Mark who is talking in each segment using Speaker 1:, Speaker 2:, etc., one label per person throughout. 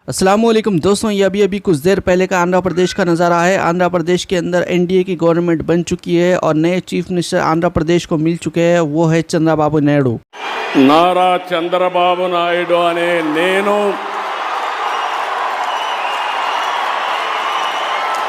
Speaker 1: अस्सलामुअलैकुम दोस्तों, ये अभी कुछ देर पहले का आंध्र प्रदेश का नज़ारा है। आंध्र प्रदेश के अंदर एनडीए की गवर्नमेंट बन चुकी है और नए चीफ मिनिस्टर आंध्र प्रदेश को मिल चुके हैं। वो है चंद्रबाबू नायडू।
Speaker 2: नारा चंद्रबाबू नायडू अने नेनु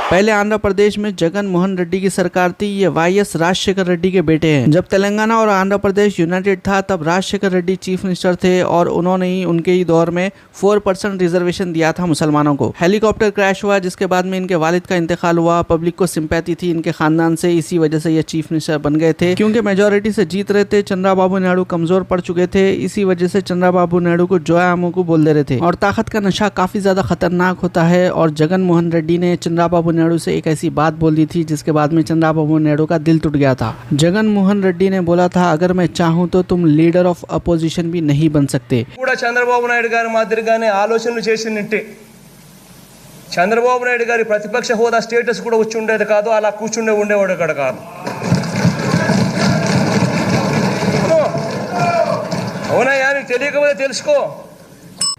Speaker 1: पहले आंध्र प्रदेश में जगन मोहन रेड्डी की सरकार थी। ये वाईएस राजशेखर रेड्डी के बेटे हैं। जब तेलंगाना और आंध्र प्रदेश यूनाइटेड था तब राजशेखर रेड्डी चीफ मिनिस्टर थे और उन्होंने ही उनके ही दौर में 4% रिजर्वेशन दिया था मुसलमानों को। हेलीकॉप्टर क्रैश हुआ जिसके बाद में इनके वालिद का इंतकाल हुआ। पब्लिक को सिंपैथी थी इनके खानदान से, इसी वजह से ये चीफ मिनिस्टर बन गए थे। क्योंकि मेजोरिटी से जीत रहे थे, चंद्रबाबू नायडू कमजोर पड़ चुके थे, इसी वजह से चंद्रबाबू नायडू को जोया आमो को बोल दे रहे थे। और ताकत का नशा काफी ज्यादा खतरनाक होता है और जगन मोहन रेड्डी ने चंद्रबाबू नायडू से एक ऐसी बात बोल दी थी जिसके बाद में चंद्रबाबू नायडू का दिल टूट गया था। जगन मोहन रेड्डी ने बोला था, अगर मैं चाहूं तो तुम लीडर ऑफ अपोजिशन भी नहीं बन सकते।
Speaker 3: చంద్రబాబు నాయుడు గారి మాదిరిగానే ఆలోచనలు చేసినట్టే చంద్రబాబు నాయుడు గారి ప్రతిపక్ష హోదా స్టేటస్ కూడా వచ్చి ఉండేది కాదు, అలా ఉండేవాడు ఇక్కడ కాదు। అవునయ్యా, నీకు తెలియకపోతే తెలుసుకో।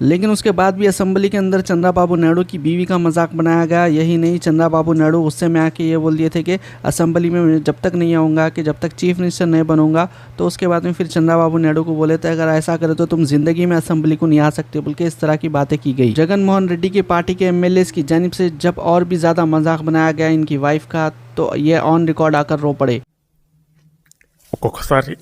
Speaker 1: लेकिन उसके बाद भी असेंबली के अंदर चंद्रबाबू नायडू की बीवी का मजाक बनाया गया। यही नहीं, चंद्रबाबू नायडू गुस्से में आके ये बोल दिए थे कि असेंबली में जब तक नहीं आऊँगा, कि जब तक चीफ मिनिस्टर नहीं बनूंगा। तो उसके बाद में फिर चंद्रबाबू नायडू को बोले थे, अगर ऐसा करे तो तुम जिंदगी में असेंबली को नहीं आ सकते, बल्कि इस तरह की बातें की गई। जगन मोहन रेड्डी की पार्टी के एमएलए की जानिब से जब और भी ज़्यादा मजाक बनाया गया इनकी वाइफ का, तो ये ऑन रिकॉर्ड आकर रो पड़े।
Speaker 2: ఒక్కొక్కసారి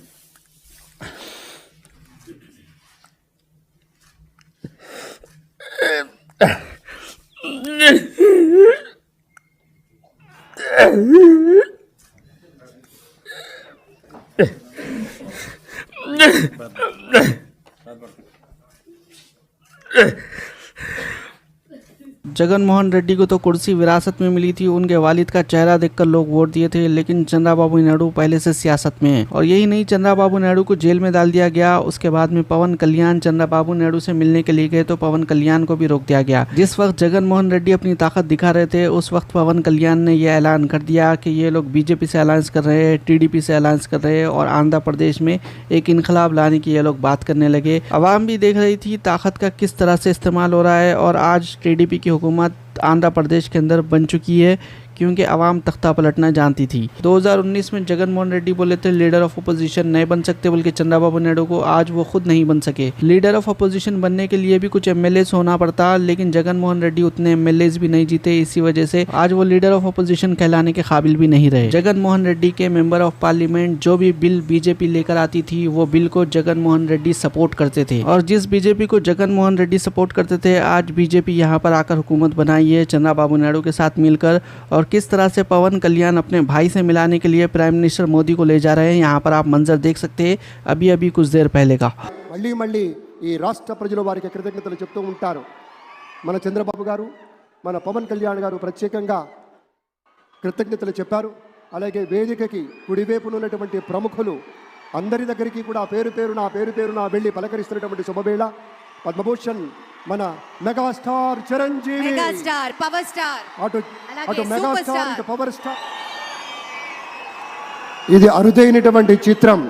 Speaker 1: जगन मोहन रेड्डी को तो कुर्सी विरासत में मिली थी, उनके वालिद का चेहरा देखकर लोग वोट दिए थे। लेकिन चंद्रबाबू नायडू पहले से सियासत में है। और यही नहीं, चंद्रबाबू नायडू को जेल में डाल दिया गया। उसके बाद में पवन कल्याण चंद्रबाबू नायडू से मिलने के लिए गए तो पवन कल्याण को भी रोक दिया गया। जिस वक्त जगन मोहन रेड्डी अपनी ताकत दिखा रहे थे, उस वक्त पवन कल्याण ने यह ऐलान कर दिया कि ये लोग बीजेपी से अलायंस कर रहे हैं, टीडीपी से अलायंस कर रहे हैं और आंध्र प्रदेश में एक इनकलाब लाने की ये लोग बात करने लगे। अवाम भी देख रही थी ताकत का किस तरह से इस्तेमाल हो रहा है और आज टीडीपी की हुकूमत आंध्र प्रदेश के अंदर बन चुकी है, क्योंकि अवाम तख्ता पलटना जानती थी। 2019 में जगन मोहन रेड्डी बोले थे लीडर ऑफ अपोजिशन नहीं बन सकते, बल्कि चंद्रबाबू नायडू को आज वो खुद नहीं बन सके। लीडर ऑफ अपोजिशन बनने के लिए भी कुछ एमएलए होना पड़ता, लेकिन जगन मोहन रेड्डी उतने एमएलए भी नहीं जीते, इसी वजह से आज वो लीडर ऑफ अपोजिशन कहलाने के काबिल भी नहीं रहे। जगन मोहन रेड्डी के मेंबर ऑफ पार्लियामेंट जो भी बिल बीजेपी लेकर आती थी, वो बिल को जगन मोहन रेड्डी सपोर्ट करते थे। और जिस बीजेपी को जगन मोहन रेड्डी सपोर्ट करते थे, आज बीजेपी यहाँ पर आकर हुकूमत बनाई है चंद्रबाबू नायडू के साथ मिलकर। और किस तरह से पवन कल्याण अपने भाई से मिलाने के लिए प्राइम मिनिस्टर मोदी को ले जा रहे हैं, यहाँ पर आप मंजर देख सकते हैं अभी कुछ देर पहले का।
Speaker 4: మళ్ళీ మళ్ళీ ఈ రాష్ట్ర ప్రజలు వారికి కృతజ్ఞతలు చెప్తూ ఉంటారు। మన చంద్రబాబు గారు, మన పవన్ కళ్యాణ్ గారు ప్రత్యేకంగా కృతజ్ఞతలు చెప్పారు। అలాగే వేదికకి కుడివైపున ఉన్నటువంటి ప్రముఖులు అందరి దగ్గరికి కూడా పేరు పేరున వెళ్ళి పలకరిస్తున్నటువంటి శుభవేళ పద్మభూషణ్ మన megastar Chiranjeevi,
Speaker 5: megastar power star,
Speaker 4: అటు మెగాస్టార్ ఇటు పవర్ స్టార్। ఇది అరుదైనటువంటి చిత్రం।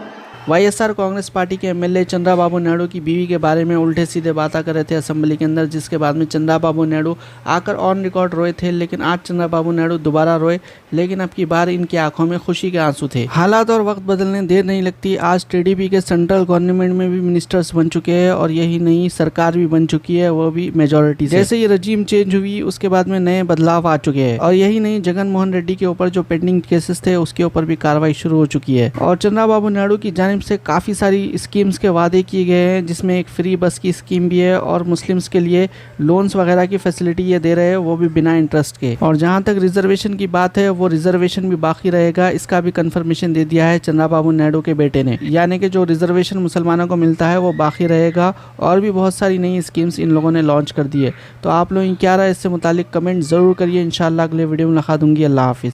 Speaker 1: वाईएसआर कांग्रेस पार्टी के एमएलए चंद्रबाबू नायडू की बीवी के बारे में उल्टे सीधे बातें कर रहे थे असेंबली के अंदर, जिसके बाद में चंद्रबाबू नायडू आकर ऑन रिकॉर्ड रोए थे। लेकिन आज चंद्रबाबू नायडू दोबारा रोए, लेकिन अब की बार इनकी आंखों में खुशी के आंसू थे। हालात और वक्त बदलने देर नहीं लगती। आज टीडीपी के सेंट्रल गवर्नमेंट में भी मिनिस्टर्स बन चुके हैं और यही नहीं, सरकार भी बन चुकी है, वो भी मेजोरिटी से। जैसे ही रजीम चेंज हुई उसके बाद में नए बदलाव आ चुके हैं। और यही नहीं, जगन मोहन रेड्डी के ऊपर जो पेंडिंग केसेस थे उसके ऊपर भी कार्रवाई शुरू हो चुकी है। और चंद्रबाबू नायडू की जानिब से काफ़ी सारी स्कीम्स के वादे किए गए हैं, जिसमें एक फ्री बस की स्कीम भी है और मुस्लिम्स के लिए लोन्स वगैरह की फैसिलिटी ये दे रहे हैं, वो भी बिना इंटरेस्ट के। और जहां तक रिजर्वेशन की बात है, वो रिजर्वेशन भी बाकी रहेगा, इसका भी कंफर्मेशन दे दिया है चंद्रबाबू नायडू के बेटे ने। यानी कि जो रिजर्वेशन मुसलमानों को मिलता है वो बाकी रहेगा। और भी बहुत सारी नई स्कीम्स इन लोगों ने लॉन्च कर दी है। तो आप लोग क्या रहा है इससे मुतालिक कमेंट ज़रूर करिए। इंशाल्लाह अगले वीडियो में लिखा दूंगी। अल्लाह हाफिज़।